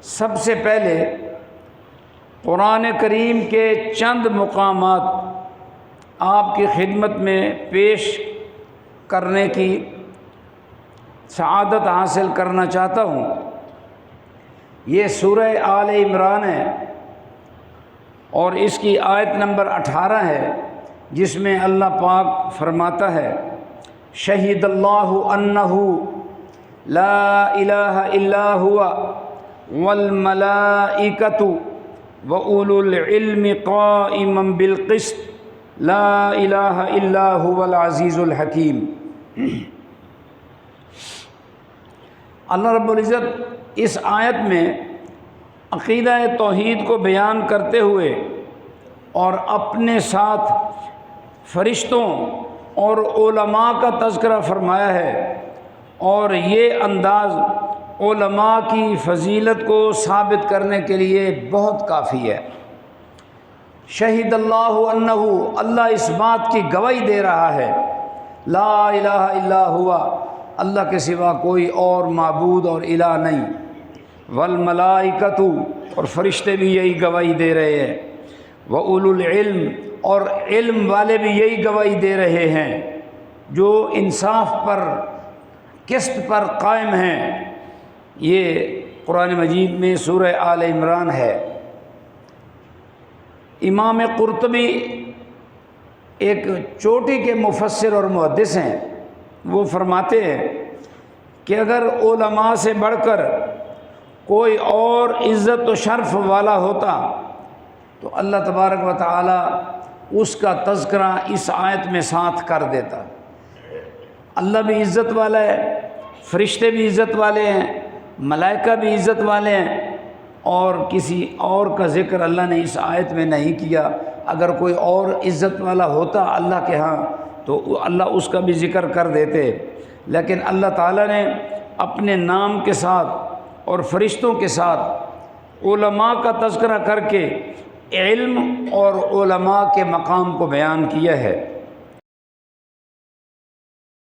سب سے پہلے قرآن کریم کے چند مقامات آپ کی خدمت میں پیش کرنے کی سعادت حاصل کرنا چاہتا ہوں۔ یہ سورہ آل عمران ہے اور اس کی آیت نمبر 18 ہے، جس میں اللہ پاک فرماتا ہے شہید اللہ انہ لا الہ الا ہوا والملائکۃ واولو العلم قائما بالقسط لا الہ الا هو العزیز الحکیم۔ اللہ رب العزت اس آیت میں عقیدہ توحید کو بیان کرتے ہوئے اور اپنے ساتھ فرشتوں اور علماء کا تذکرہ فرمایا ہے، اور یہ انداز علماء کی فضیلت کو ثابت کرنے کے لیے بہت کافی ہے۔ شہید اللہ انہ، اللہ اس بات کی گواہی دے رہا ہے لا الہ الا ہوا، اللہ کے سوا کوئی اور معبود اور الہ نہیں، والملائکۃ، اور فرشتے بھی یہی گواہی دے رہے ہیں، واولو العلم، اور علم والے بھی یہی گواہی دے رہے ہیں، جو انصاف پر قسط پر قائم ہیں۔ یہ قرآن مجید میں سورہ آل عمران ہے۔ امام قرطبی ایک چوٹی کے مفسر اور محدث ہیں، وہ فرماتے ہیں کہ اگر علماء سے بڑھ کر کوئی اور عزت و شرف والا ہوتا تو اللہ تبارک و تعالی اس کا تذکرہ اس آیت میں ساتھ کر دیتا۔ اللہ بھی عزت والا ہے، فرشتے بھی عزت والے ہیں، ملائکہ بھی عزت والے ہیں، اور کسی اور کا ذکر اللہ نے اس آیت میں نہیں کیا۔ اگر کوئی اور عزت والا ہوتا اللہ کے ہاں تو اللہ اس کا بھی ذکر کر دیتے، لیکن اللہ تعالیٰ نے اپنے نام کے ساتھ اور فرشتوں کے ساتھ علماء کا تذکرہ کر کے علم اور علماء کے مقام کو بیان کیا ہے۔